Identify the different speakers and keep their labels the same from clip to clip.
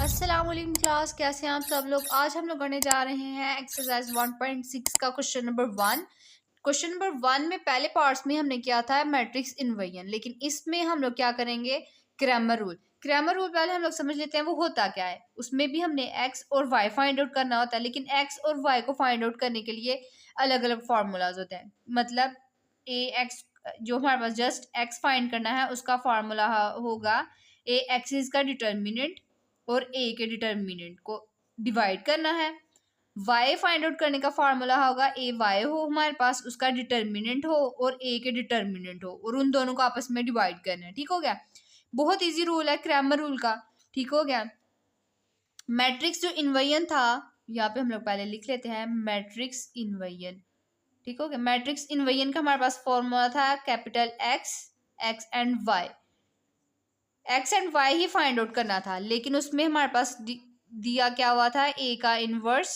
Speaker 1: अस्सलाम वालेकुम क्लास, कैसे हैं आप सब लोग। आज हम लोग करने जा रहे हैं एक्सरसाइज 1.6 का क्वेश्चन नंबर 1। क्वेश्चन नंबर 1 में पहले पार्ट्स में हमने किया था मैट्रिक्स इन्वर्जन, लेकिन इसमें हम लोग क्या करेंगे, क्रैमर रूल। क्रैमर रूल पहले हम लोग समझ लेते हैं वो होता क्या है। उसमें भी हमने एक्स और वाई फाइंड आउट करना होता है, लेकिन एक्स और वाई को फाइंड आउट करने के लिए अलग अलग फार्मूलाज होते हैं। मतलब ए एक्स, जो हमारे पास जस्ट एक्स फाइंड करना है उसका फार्मूला होगा ए एक्सिस का डिटर्मिनेंट और ए के डिटर्मिनेंट को डिवाइड करना है। y फाइंड आउट करने का फार्मूला होगा ए वाई हो हमारे पास, उसका डिटर्मिनेंट हो और ए के डिटर्मिनेंट हो, और उन दोनों को आपस में डिवाइड करना है। ठीक हो गया, बहुत इजी रूल है क्रैमर रूल का। ठीक हो गया। मैट्रिक्स जो इन्वर्जन था, यहाँ पे हम लोग पहले लिख लेते हैं मैट्रिक्स इन्वर्जन। ठीक हो गया। मैट्रिक्स इन्वर्जन का हमारे पास फॉर्मूला था capital X, X and Y. X and Y ही फाइंड आउट करना था, लेकिन उसमें हमारे पास दिया क्या हुआ था, ए का इनवर्स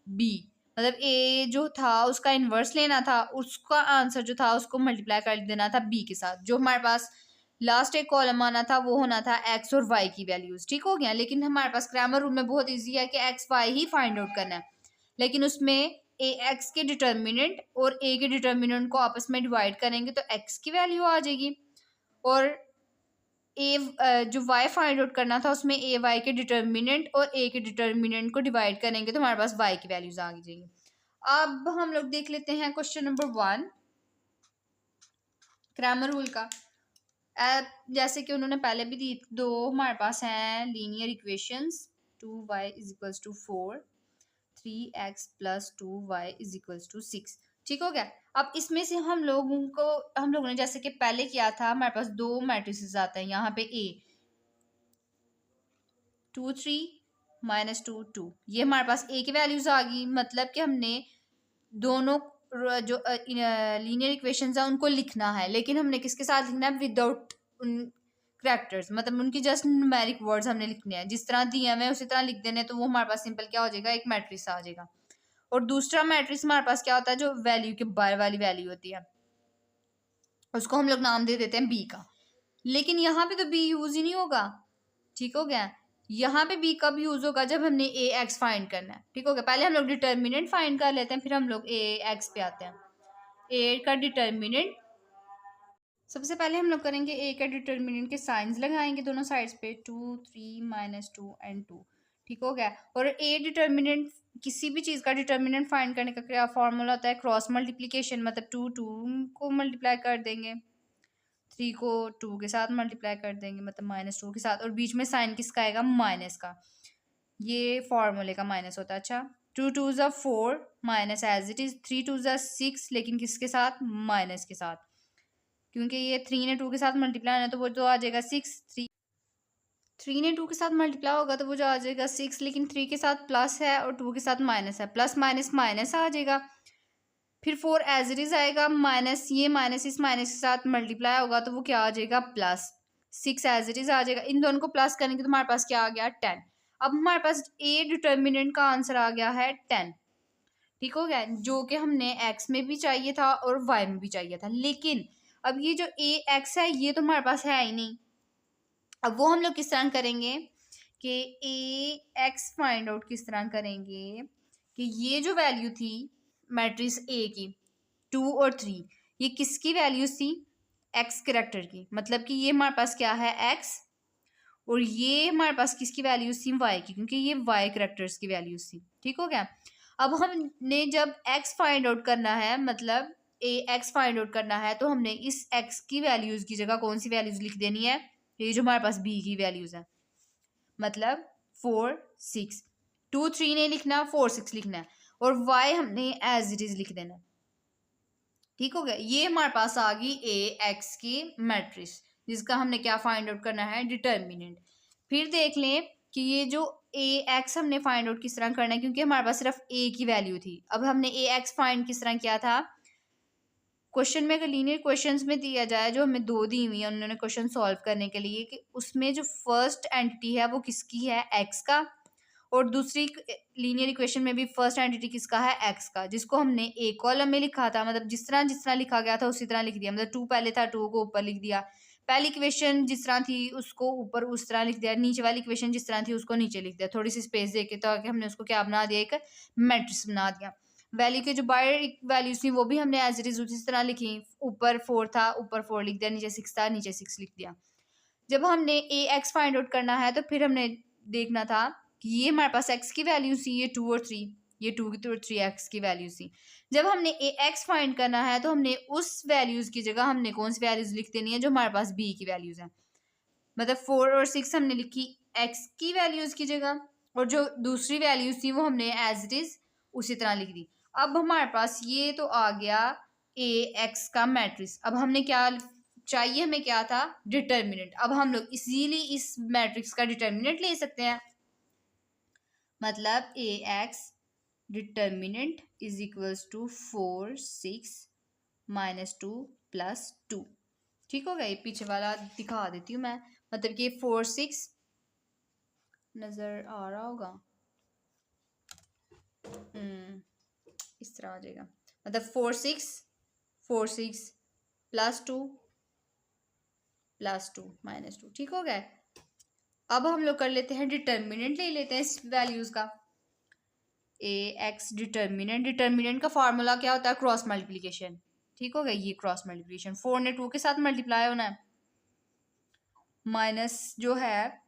Speaker 1: बी। मतलब ए जो था उसका इनवर्स लेना था, उसका आंसर जो था उसको मल्टीप्लाई कर देना था बी के साथ। जो हमारे पास लास्ट एक कॉलम आना था वो होना था एक्स और वाई की वैल्यूज। ठीक हो गया। लेकिन हमारे पास क्रैमर रूल में बहुत ईजी है कि एक्स वाई ही फाइंड आउट करना है, लेकिन उसमें ए एक्स के डिटर्मिनेंट और ए के डिटर्मिनेंट को आपस में डिवाइड करेंगे तो एक्स की वैल्यू आ जाएगी, और ए जो वाई फाइंड आउट करना था उसमें ए वाई के डिटर्मिनेंट और ए के डिटर्मिनेंट को डिवाइड करेंगे तो हमारे पास वाई की वैल्यूज आ जाएंगी। अब हम लोग देख लेते हैं क्वेश्चन नंबर 1 क्रैमर रूल का। जैसे कि उन्होंने पहले भी दी, दो हमारे पास हैं linear equations, 2y is equals to 4, 3x plus 2y is equals to 6। ठीक हो गया। अब इसमें से हम लोगों ने जैसे कि पहले किया था, हमारे पास दो मैट्रिसेस आते हैं यहाँ पे ए 2 3 माइनस 2 2, ये हमारे पास ए की वैल्यूज आ गई। मतलब कि हमने दोनों जो लीनियर इक्वेशंस है उनको लिखना है, लेकिन हमने किसके साथ लिखना है, विदाउट उन करैक्टर्स, मतलब उनकी जस्ट न्यूमेरिक वर्ड्स हमने लिखने हैं। जिस तरह दिए हुए उसी तरह लिख देने, तो वो हमारे पास सिंपल क्या हो जाएगा, एक मैट्रिक्स आ जाएगा। और दूसरा मैट्रिक्स हमारे पास क्या होता है, जो वैल्यू के बाहर वाली वैल्यू होती है, उसको हम लोग नाम दे देते हैं बी का। लेकिन यहाँ पे तो बी यूज ही नहीं होगा। ठीक हो गया। यहाँ पे बी कब यूज होगा, जब हमने ए एक्स फाइंड करना है। ठीक हो गया। पहले हम लोग डिटर्मिनेंट फाइंड कर लेते हैं, फिर हम लोग ए एक्स पे आते हैं। ए का डिटर्मिनेंट, सबसे पहले हम लोग करेंगे ए का डिटर्मिनेंट के साइंस लगाएंगे दोनों साइड्स पे, 2 3 माइनस 2 एंड 2। ठीक हो गया। और ए डिटर्मिनेंट, किसी भी चीज़ का डिटर्मिनेंट फाइंड करने का क्या फॉर्मूला होता है, क्रॉस मल्टीप्लीकेशन। मतलब 2 2 को मल्टीप्लाई कर देंगे, 3 को 2 के साथ मल्टीप्लाई कर देंगे, मतलब माइनस 2 के साथ, और बीच में साइन किसका आएगा, माइनस का। ये फॉर्मूले का माइनस होता है। अच्छा, 2 2 ज़ा 4 माइनस एज इट इज, 3 2 ज़ा 6, लेकिन किसके साथ, माइनस के साथ, क्योंकि ये 3 ने 2 के साथ मल्टीप्लाई है तो वो तो आ जाएगा 6। 3 ने 2 के साथ मल्टीप्लाई होगा तो वो जो आ जाएगा 6, लेकिन 3 के साथ प्लस है और 2 के साथ माइनस है, प्लस माइनस माइनस आ जाएगा। फिर 4 एज इट इज आएगा, माइनस, ये माइनस इस माइनस के साथ मल्टीप्लाई होगा तो वो क्या आ जाएगा, प्लस। 6 एज इट इज आ जाएगा। इन दोनों को प्लस करेंगे तो हमारे पास क्या आ गया, 10। अब हमारे पास ए डिटर्मिनेंट का आंसर आ गया है 10। ठीक हो गया, जो कि हमने एक्स में भी चाहिए था और वाई में भी चाहिए था। लेकिन अब ये जो ए एक्स है ये तो हमारे पास है ही नहीं। अब वो हम लोग किस तरह करेंगे कि ए एक्स फाइंड आउट किस तरह करेंगे कि ये जो वैल्यू थी मैट्रिक्स ए की 2 और 3, ये किसकी वैल्यूज थी, एक्स कैरेक्टर की। मतलब कि ये हमारे पास क्या है, एक्स, और ये हमारे पास किसकी वैल्यूज थी, वाई की, क्योंकि ये वाई कैरेक्टर्स की वैल्यूज थी। ठीक हो गया। अब हमने जब एक्स फाइंड आउट करना है, मतलब ए एक्स फाइंड आउट करना है, तो हमने इस एक्स की वैल्यूज की जगह कौन सी वैल्यूज लिख देनी है, ये जो हमारे पास बी की वैल्यूज है, मतलब 4 6, 2 3 नहीं लिखना, 4 6 लिखना है, और वाई हमने एज इट इज लिख देना है। ठीक हो गया। ये हमारे पास आ गई ए एक्स की मैट्रिक्स, जिसका हमने क्या फाइंड आउट करना है, डिटर्मिनेंट। फिर देख लें कि ये जो ए एक्स हमने फाइंड आउट किस तरह करना है, क्योंकि हमारे पास सिर्फ ए की वैल्यू थी। अब हमने ए एक्स फाइंड किस तरह किया था, क्वेश्चन में अगर लीनियर क्वेश्चंस में दिया जाए, जो हमें दो दी हुई है उन्होंने क्वेश्चन सॉल्व करने के लिए, कि उसमें जो फर्स्ट एंटिटी है वो किसकी है, एक्स का, और दूसरी लीनियर इक्वेशन में भी फर्स्ट एंटिटी किसका है, एक्स का, जिसको हमने एक कॉलम में लिखा था। मतलब जिस तरह लिखा गया था उसी तरह लिख दिया। मतलब 2 पहले था, 2 को ऊपर लिख दिया, पहली इक्वेशन जिस तरह थी उसको ऊपर उस तरह लिख दिया, नीचे वाली इक्वेशन जिस तरह थी उसको नीचे लिख दिया, थोड़ी सी स्पेस देके, तो आगे हमने उसको क्या बना दिया, एक मैट्रिक्स बना दिया। वैल्यू के जो बाहर वैल्यूज थी वो भी हमने एज इट इज उसी तरह लिखी, ऊपर 4 था, ऊपर 4 लिख दिया, नीचे 6 था, नीचे 6 लिख दिया। जब हमने ए एक्स फाइंड आउट करना है तो फिर हमने देखना था कि ये हमारे पास एक्स की वैल्यू थी, ये 2 और 3, ये 2 की तो 3 एक्स की वैल्यू थी। जब हमने ए एक्स फाइंड करना है तो हमने उस वैल्यूज की जगह हमने कौन सी वैल्यूज लिख देनी है जो हमारे पास बी की वैल्यूज है। मतलब 4 और 6 हमने लिखी एक्स की वैल्यूज की जगह, और जो दूसरी वैल्यूज थी वो हमने एज इट इज उसी तरह लिख दी। अब हमारे पास ये तो आ गया ए एक्स का मैट्रिक्स। अब हमने क्या चाहिए, हमें क्या था, डिटर्मिनेंट। अब हम लोग इजीली इस मैट्रिक्स का डिटर्मिनेंट ले सकते हैं। मतलब A X determinant is equals to 4 6 -2 + 2। ठीक हो गया। ये पीछे वाला दिखा देती हूँ मैं, मतलब कि 4 6 नजर आ रहा होगा, इस तरह आ जाएगा। मतलब 4 6 + 2 + 2 -2। ठीक हो गया। अब हम लोग कर लेते हैं डिटर्मिनेंट, ले लेते हैं इस वैल्यूज का। ए एक्स डिटर्मिनेंट का फार्मूला क्या होता है, क्रॉस मल्टीप्लीकेशन। ठीक हो गया, ये क्रॉस मल्टीप्लीकेशन 4 ने 2 के साथ मल्टीप्लाई होना है, माइनस जो है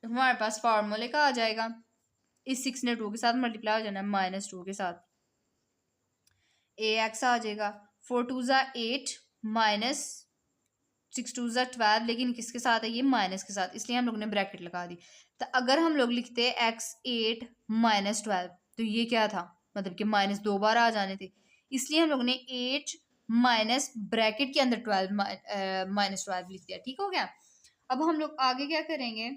Speaker 1: हमारे पास फार्मूले का आ जाएगा, इस 6 ने 2 के साथ मल्टीप्लाई हो जाना है -2 के साथ। ए एक्स आ जाएगा 4 2 ज़ा 8 -6 2 ज़ा 12, लेकिन किसके साथ है, ये माइनस के साथ, इसलिए हम लोग ने ब्रैकेट लगा दी। तो अगर हम लोग लिखते एक्स 8 -12 तो ये क्या था, मतलब कि माइनस 2 बार आ जाने थे, इसलिए हम लोग ने 8 माइनस ब्रैकेट के अंदर 12 -12 लिख दिया। ठीक हो गया। अब हम लोग आगे क्या करेंगे,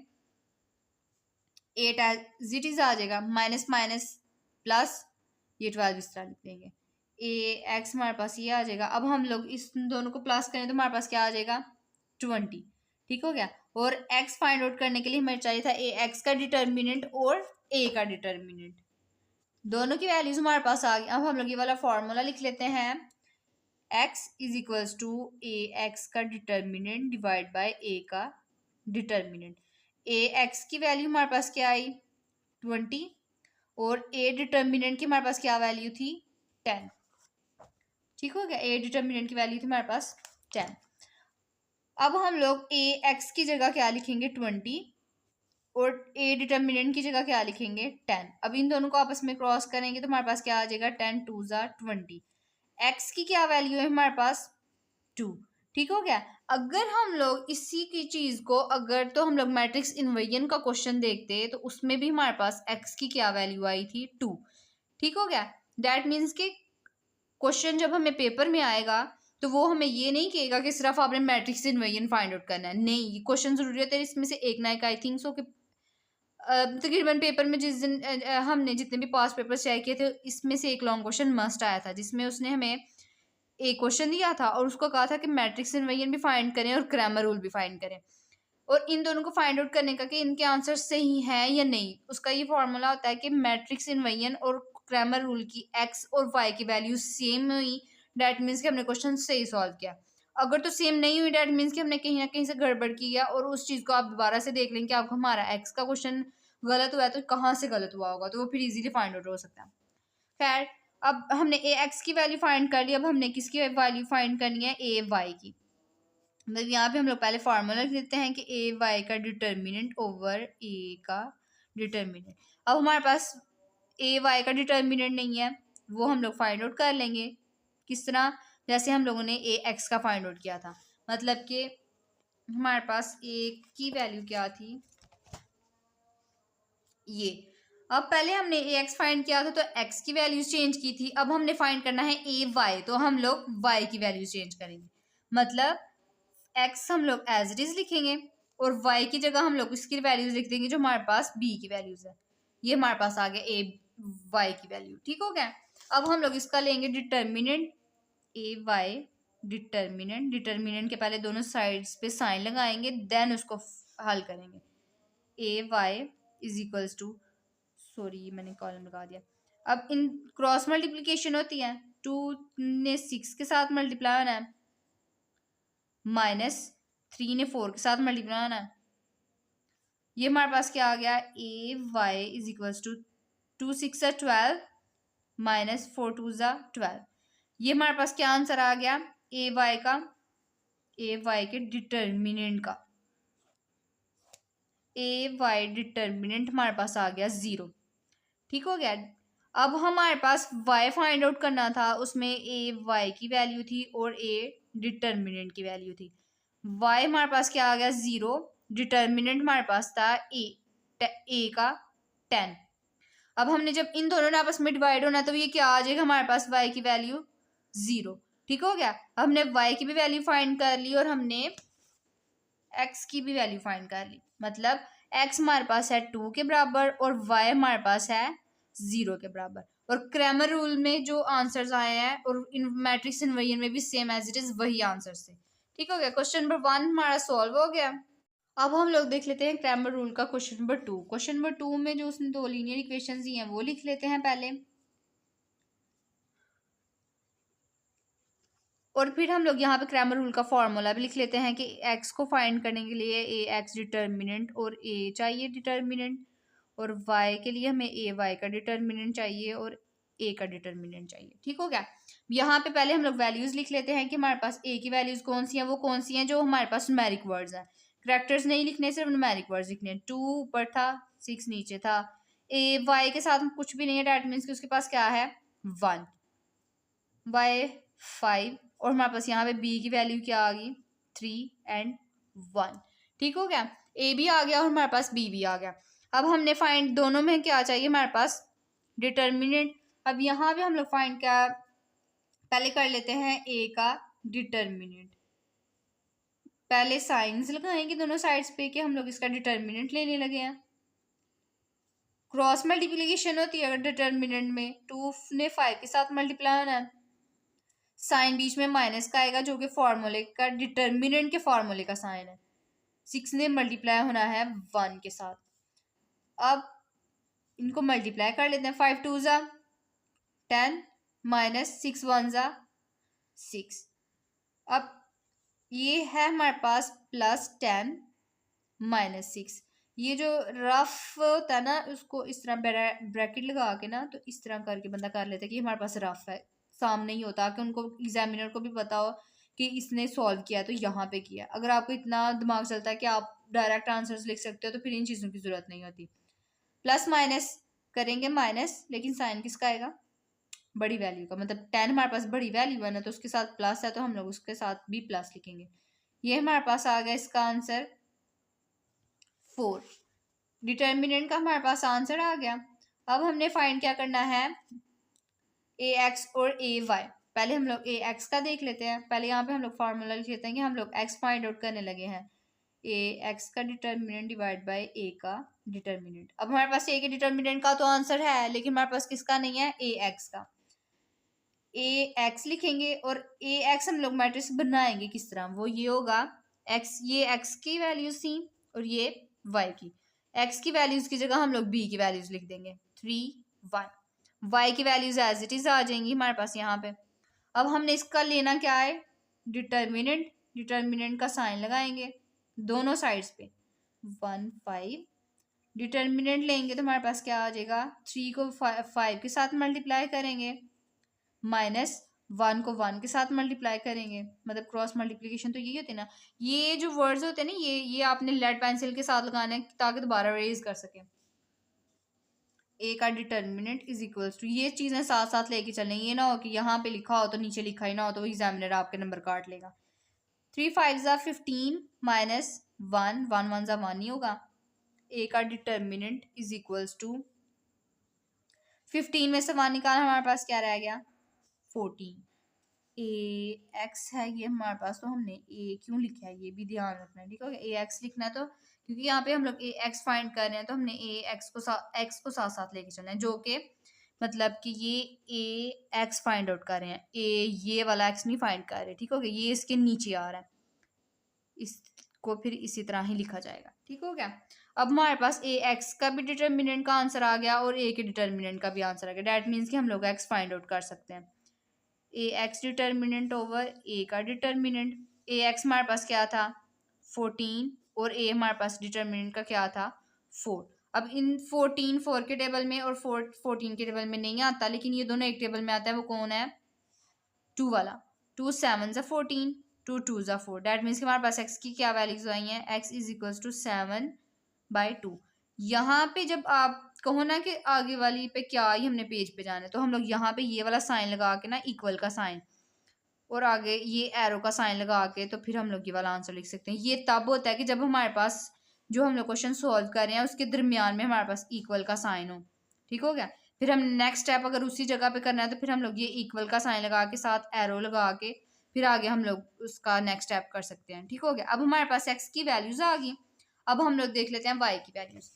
Speaker 1: 8 एज इट इज आ जाएगा, माइनस माइनस प्लस, ये 12 इस तरह लिख देंगे। ए एक्स हमारे पास ये आ जाएगा। अब हम लोग इस दोनों को प्लस करें तो हमारे पास क्या आ जाएगा, 20। ठीक हो गया। और एक्स फाइंड आउट करने के लिए हमें चाहिए था ए एक्स का डिटर्मिनेंट और ए का डिटर्मिनेंट, दोनों की वैल्यूज हमारे पास आ गई। अब हम लोग ये वाला फॉर्मूला लिख लेते हैं, X is equals to A X का डिटर्मिनेंट डिवाइड बाय ए का डिटर्मिनेंट। ए एक्स की वैल्यू हमारे पास क्या आई, 20, और ए डिटर्मिनेंट की हमारे पास क्या वैल्यू थी, 10। ठीक हो गया। ए डिटर्मिनेंट की वैल्यू थी हमारे पास 10। अब हम लोग ए एक्स की जगह क्या लिखेंगे, 20, और ए डिटर्मिनेंट की जगह क्या लिखेंगे, 10। अब इन दोनों को आपस में क्रॉस करेंगे तो हमारे पास क्या आ जाएगा, 10 2 ज़ा 20। एक्स की क्या वैल्यू है हमारे पास, 2। ठीक हो गया। अगर हम लोग इसी की चीज को, अगर तो हम लोग मैट्रिक्स इन्वर्जन का क्वेश्चन देखते तो उसमें भी हमारे पास एक्स की क्या वैल्यू आई थी, 2। ठीक हो गया। दैट मीन्स कि क्वेश्चन जब हमें पेपर में आएगा तो वो हमें ये नहीं कहेगा कि सिर्फ आपने मैट्रिक्स इन्वर्जन फाइंड आउट करना है, नहीं, ये क्वेश्चन जरूरी है इसमें से एक ना एक, आई थिंक सो कि तकरीबन पेपर में जिस दिन हमने जितने भी पास पेपर चेक किए थे इसमें से एक लॉन्ग क्वेश्चन मस्ट आया था, जिसमें उसने हमें एक क्वेश्चन दिया था और उसको कहा था कि मैट्रिक्स इन्वर्जन भी फाइंड करें और ग्रामर रूल भी फाइंड करें, और इन दोनों को फाइंड आउट करने का कि इनके आंसर सही हैं या नहीं। उसका ये फॉर्मूला होता है कि मैट्रिक्स इन्वर्जन और ग्रामर रूल की एक्स और वाई की वैल्यू सेम हुई, डैट मीन्स कि हमने क्वेश्चन सही सॉल्व किया। अगर तो सेम नहीं हुई, डैट मीन्स कि हमने कहीं ना कहीं से गड़बड़ की है, और उस चीज़ को आप दोबारा से देख लेंगे कि आपको हमारा एक्स का क्वेश्चन गलत हुआ है तो कहाँ से गलत हुआ होगा, तो वो फिर इजीली फाइंड आउट हो सकता है। खैर, अब हमने ए एक्स की वैल्यू फाइंड कर ली, अब हमने किसकी वैल्यू फाइंड करनी है, ए वाई की। मतलब यहाँ पे हम लोग पहले फार्मूला लिख देते हैं कि ए वाई का डिटर्मिनेंट ओवर ए का डिटर्मिनेंट। अब हमारे पास ए वाई का डिटर्मिनेंट नहीं है, वो हम लोग फाइंड आउट कर लेंगे। किस तरह, जैसे हम लोगों ने ए एक्स का फाइंड आउट किया था। मतलब कि हमारे पास ए की वैल्यू क्या थी, ये। अब पहले हमने ए एक्स फाइंड किया था तो एक्स की वैल्यू चेंज की थी, अब हमने फाइंड करना है ए वाई, तो हम लोग वाई की वैल्यू चेंज करेंगे। मतलब एक्स हम लोग एज इट इज लिखेंगे और वाई की जगह हम लोग इसकी वैल्यूज लिख देंगे जो हमारे पास बी की वैल्यूज है। ये हमारे पास आ गया ए वाई की वैल्यू। ठीक हो गया। अब हम लोग इसका लेंगे डिटर्मिनेंट, ए वाई डिटर्मिनेंट के पहले दोनों साइड्स पे साइन लगाएंगे, देन उसको हल करेंगे। A Y is equals to, sorry मैंने कॉलम लगा दिया। अब इन क्रॉस मल्टीप्लीकेशन होती है, 2 ने 6 के साथ मल्टीप्लाई होना है, 3 ने 4 के साथ मल्टीप्लाई होना है। ये हमारे पास क्या आ गया, A Y is equals to 2 6 12 minus 4 2 12। ये हमारे पास क्या आंसर आ गया ए वाई का, ए वाई के डिटर्मिनेंट का। ए वाई डिटर्मिनेंट हमारे पास आ गया 0। ठीक हो गया। अब हमारे पास y फाइंड आउट करना था, उसमें ए वाई की वैल्यू थी और ए डिटर्मिनेंट की वैल्यू थी। y हमारे पास क्या आ गया 0, डिटर्मिनेंट हमारे पास था ए का 10। अब हमने जब इन दोनों ने आपस में डिवाइड होना तो ये क्या आ जाएगा हमारे पास y की वैल्यू 0। ठीक हो गया। हमने y की भी वैल्यू फाइंड कर ली और हमने x की भी वैल्यू फाइंड कर ली। मतलब x हमारे पास है 2 के बराबर और y हमारे पास है 0 के बराबर। और क्रैमर रूल में जो आंसर्स आए हैं और इन मैट्रिक्स इन्वर्जन में भी सेम एज इट इज वही आंसर्स थे। ठीक हो गया। क्वेश्चन नंबर 1 हमारा सॉल्व हो गया। अब हम लोग देख लेते हैं क्रैमर रूल का क्वेश्चन नंबर 2। क्वेश्चन नंबर 2 में जो उसने 2 लीनियर इक्वेशंस दी हैं वो लिख लेते हैं पहले, और फिर हम लोग यहाँ पे क्रैमर रूल का फॉर्मूला भी लिख लेते हैं कि x को फाइंड करने के लिए ए एक्स डिटर्मिनेंट और a चाहिए डिटर्मिनेंट, और y के लिए हमें ए वाई का डिटर्मिनेंट चाहिए और a का डिटर्मिनेंट चाहिए। ठीक हो गया। यहाँ पे पहले हम लोग वैल्यूज लिख लेते हैं कि हमारे पास a की वैल्यूज कौन सी हैं, वो कौन सी हैं जो हमारे पास न्यूमेरिक वर्ड्स हैं। करैक्टर्स नहीं लिखने, सिर्फ न्यूमेरिक वर्ड्स लिखने। 2 ऊपर था, 6 नीचे था। ए वाई के साथ कुछ भी नहीं है, डैट मीन्स कि उसके पास क्या है 1, y 5, और हमारे पास यहाँ पे b की वैल्यू क्या आ गई 3 एंड 1। ठीक हो गया। a भी आ गया और हमारे पास b भी आ गया। अब हमने फाइंड दोनों में क्या चाहिए हमारे पास डिटर्मिनेंट। अब यहाँ भी हम लोग फाइंड क्या पहले कर लेते हैं a का डिटर्मिनेंट। पहले साइंस लगाएंगे दोनों साइड्स पे कि हम लोग इसका डिटर्मिनेंट लेने लगे हैं। क्रॉस मल्टीप्लिकेशन होती है अगर डिटर्मिनेंट में, 2 ने 5 के साथ मल्टीप्लाई होना है, साइन बीच में माइनस का आएगा जो कि फॉर्मूले का डिटर्मिनेंट के फॉर्मूले का साइन है। 6 ने मल्टीप्लाई होना है 1 के साथ। अब इनको मल्टीप्लाई कर लेते हैं। 5 2 ज़ा 10 माइनस 6 1 ज़ा 6। अब ये है हमारे पास प्लस 10 माइनस 6। ये जो रफ होता है ना उसको इस तरह ब्रैकेट लगा के ना तो इस तरह करके बंदा कर लेता है कि हमारे पास रफ है, सामने ही होता कि उनको एग्जामिनर को भी पता हो कि इसने सॉल्व किया तो यहाँ पे किया। अगर आपको इतना दिमाग चलता है कि आप डायरेक्ट आंसर्स लिख सकते हो तो फिर इन चीज़ों की ज़रूरत नहीं होती। प्लस माइनस करेंगे माइनस, लेकिन साइन किसका आएगा बड़ी वैल्यू का। मतलब 10 हमारे पास बड़ी वैल्यू है ना तो उसके साथ प्लस है तो हम लोग उसके साथ भी प्लस लिखेंगे। ये हमारे पास आ गया इसका आंसर 4। डिटर्मिनेंट का हमारे पास आंसर आ गया। अब हमने फाइंड क्या करना है ए एक्स और ए वाई। पहले हम लोग ए एक्स का देख लेते हैं। पहले यहाँ पे हम लोग फार्मूला लिख लेते हैं कि हम लोग एक्स फाइंड आउट करने लगे हैं। ए एक्स का डिटर्मिनेंट डिवाइड बाय ए का डिटर्मिनेंट। अब हमारे पास ए के डिटर्मिनेंट का तो आंसर है लेकिन हमारे पास किसका नहीं है, ए एक्स का। ए एक्स लिखेंगे और ए एक्स हम लोग मैट्रिक्स बनाएंगे किस तरह, वो ये होगा एक्स, ये एक्स की वैल्यूज थी और ये वाई की। एक्स की वैल्यूज की जगह हम लोग बी की वैल्यूज लिख देंगे 3 1। वाई की वैल्यूज एज इट इज आ जाएंगी हमारे पास यहाँ पे। अब हमने इसका लेना क्या है डिटर्मिनेंट। डिटर्मिनेंट का साइन लगाएंगे दोनों साइड्स पे 1 5। डिटर्मिनेंट लेंगे तो हमारे पास क्या आ जाएगा 3 को 5 के साथ मल्टीप्लाई करेंगे माइनस 1 को 1 के साथ मल्टीप्लाई करेंगे। मतलब क्रॉस मल्टीप्लिकेशन तो यही होती है ना। ये जो वर्ड्स होते हैं ना ये आपने लेड पेंसिल के साथ लगाना है ताकि दोबारा रेज कर सकें। ए का डिटर्मिनेंट इज इक्वल्स टू, ये चीज़ें साथ साथ लेके चलने, ये ना हो कि यहाँ पे लिखा हो तो नीचे लिखा ही ना हो तो एग्जामिनर आपके नंबर काट लेगा। 3 5 ज़ा 15 माइनस 1 1 1 ज़ा 1 ही होगा। ए का डिटर्मिनेंट इज इक्वल्स टू 15 में से 1 निकालना हमारे पास क्या रह गया 14। ए एक्स है ये हमारे पास तो हमने ए क्यों लिखा है ये भी ध्यान रखना है। ठीक है ए एक्स लिखना है तो क्योंकि यहाँ पे हम लोग ए एक्स फाइंड कर रहे हैं तो हमने ए एक्स को साथ साथ लेके चलना है, जो कि मतलब कि ये ए एक्स फाइंड आउट कर रहे हैं, ए ये वाला एक्स नहीं फाइंड कर रहे। ठीक हो गया। ये इसके नीचे आ रहा है, इसको फिर इसी तरह ही लिखा जाएगा। ठीक हो गया। अब हमारे पास ए एक्स का भी डिटर्मिनेंट का आंसर आ गया और ए के डिटर्मिनेंट का भी आंसर आ गया। डैट मीन्स कि हम लोग एक्स फाइंड आउट कर सकते हैं। ए एक्स डिटर्मिनेंट ओवर ए का डिटर्मिनेंट। ए एक्स हमारे पास क्या था 14 और ए हमारे पास डिटर्मिनेंट का क्या था 4। अब इन 14 4 के टेबल में और 14 के टेबल में नहीं आता, लेकिन ये दोनों एक टेबल में आता है, वो कौन है 2 वाला। 2 7 ज़ा 14, 2 2 ज़ा 4, डैट मीन्स कि हमारे पास x की क्या वैल्यूज आई हैं, x इज इक्वल्स टू 7/2। यहाँ पे जब आप कहो ना कि आगे वाली पे क्या ही हमने पेज पे जाना है, तो हम लोग यहाँ पे ये वाला साइन लगा के ना, इक्वल का साइन, और आगे ये एरो का साइन लगा के, तो फिर हम लोग ये वाला आंसर लिख सकते हैं। ये तब होता है कि जब हमारे पास जो हम लोग क्वेश्चन सॉल्व कर रहे हैं उसके दरमियान में हमारे पास इक्वल का साइन हो। ठीक हो गया। फिर हम नेक्स्ट स्टेप अगर उसी जगह पे करना है तो फिर हम लोग ये इक्वल का साइन लगा के साथ एरो लगा के फिर आगे हम लोग उसका नेक्स्ट स्टेप कर सकते हैं। ठीक हो गया। अब हमारे पास एक्स की वैल्यूज आ गई। अब हम लोग देख लेते हैं वाई की वैल्यूज।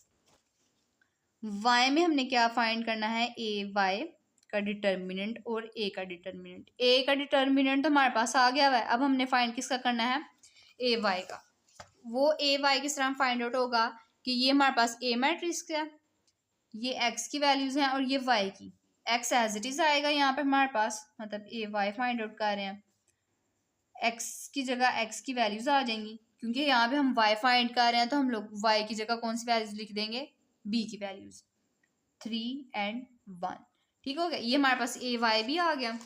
Speaker 1: वाई में हमने क्या फाइंड करना है, ए वाई का डिटर्मिनेंट और ए का डिटर्मिनेंट। ए का डिटर्मिनेंट तो हमारे पास आ गया हुआ है। अब हमने फाइंड किसका करना है, ए वाई का। वो ए वाई किस तरह फाइंड आउट होगा कि ये हमारे पास ए मैट्रिक्स है, ये एक्स की वैल्यूज हैं और ये वाई की। एक्स एज इट इज आएगा यहाँ पे हमारे पास, मतलब ए वाई फाइंड आउट कर रहे हैं, एक्स की जगह एक्स की वैल्यूज आ जाएंगी, क्योंकि यहाँ पे हम वाई फाइंड कर रहे हैं तो हम लोग वाई की जगह कौन सी वैल्यूज लिख देंगे, बी की वैल्यूज 3 और 1। ठीक हो गया। ये हमारे पास ए वाई भी आ गया।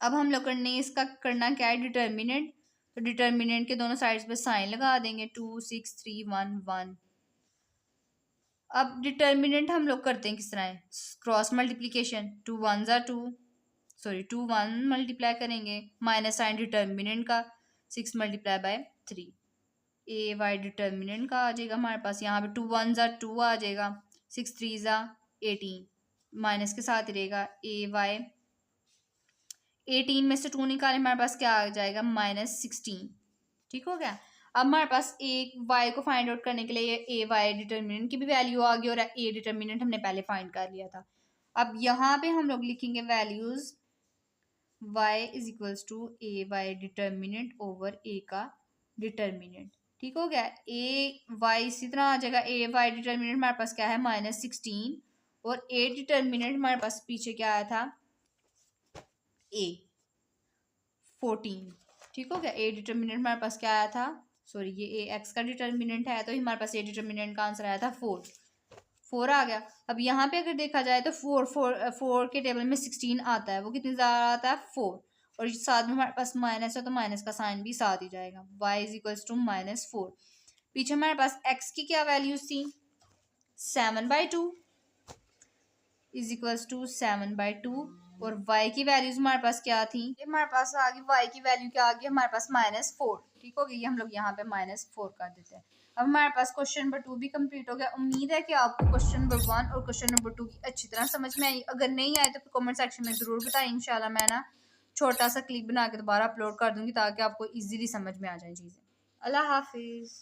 Speaker 1: अब हम लोग इसका करना क्या है, डिटर्मिनेंट। तो डिटर्मिनेंट के दोनों साइड्स पे साइन लगा देंगे, 2 6 3 1 1। अब डिटर्मिनेंट हम लोग करते हैं किस तरह है, क्रॉस मल्टीप्लीकेशन, 2 1 ज़ा 2, सॉरी 2 1 मल्टीप्लाई करेंगे, माइनस साइन डिटर्मिनेंट का 6 multiply by 3। A Y determinant का आ जाएगा हमारे पास, यहाँ पे 2 1 ज़ा 2 आ जाएगा, 6 3 ज़ा 18, माइनस के साथ ही रहेगा ए वाई। 18 में से 2 निकाले हमारे पास क्या आ जाएगा, -16। ठीक हो गया। अब हमारे पास ए वाई को फाइंड आउट करने के लिए ए वाई डिटर्मिनेंट की भी वैल्यू आ गई और ए डिटर्मिनेंट हमने पहले फाइंड कर लिया था। अब यहाँ पे हम लोग लिखेंगे values y is equals to A Y determinant over A का डिटर्मिनेंट। ठीक हो गया। ए वाई इसी तरह आ जाएगा, ए वाई डिटर्मिनेंट हमारे पास क्या है -16 और ए डिटर्मिनेंट हमारे पास पीछे क्या आया था, ए 14। ठीक हो गया। ए डिटर्मिनेंट हमारे पास क्या आया था, सॉरी ये ए एक्स का डिटर्मिनेंट है, तो हमारे पास ए डिटर्मिनेंट का आंसर आया था 4 आ गया। अब यहाँ पे अगर देखा जाए तो 4 के टेबल में 16 आता है, वो कितनी ज़्यादा आता है 4, और साथ में हमारे पास माइनस है तो माइनस का साइन भी साथ ही जाएगा, y इज इक्वल्स टू -4। पीछे हमारे पास x की क्या वैल्यूज थी, 7/2 इज इक्वल्स टू 7/2, और y की वैल्यूज हमारे पास क्या थी, हमारे पास आ गई y की वैल्यू क्या आ गई हमारे पास -4। ठीक हो गई। हम लोग यहाँ पे -4 कर देते हैं। अब हमारे पास क्वेश्चन नंबर 2 भी कंप्लीट हो गया। उम्मीद है कि आपको क्वेश्चन नंबर 1 और क्वेश्चन नंबर 2 की अच्छी तरह समझ में आई। अगर नहीं आए तो फिर कमेंट सेक्शन में ज़रूर बताएं। इंशाल्लाह मैं ना छोटा सा क्लिप बना के दोबारा अपलोड कर दूंगी ताकि आपको इजीली समझ में आ जाए चीज़ें। अल्लाह हाफिज़।